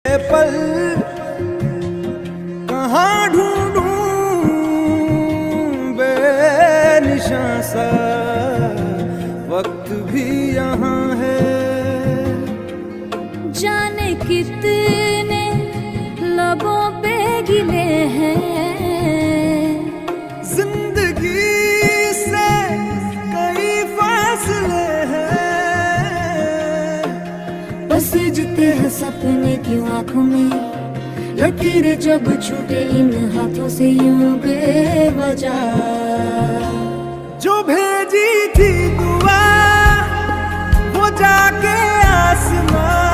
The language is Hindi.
पल कहाँ ढूंढूं बेनिशां सा वक्त भी यहाँ है। जाने कितने लबों पे गिले हैं, जिंदगी से कई फासले हैं। बस जीते हैं सपने की आंखों में, लकीरें जब छूटे इन हाथों से यूं बेवजह। जो भेजी थी दुआ वो जाके आसमां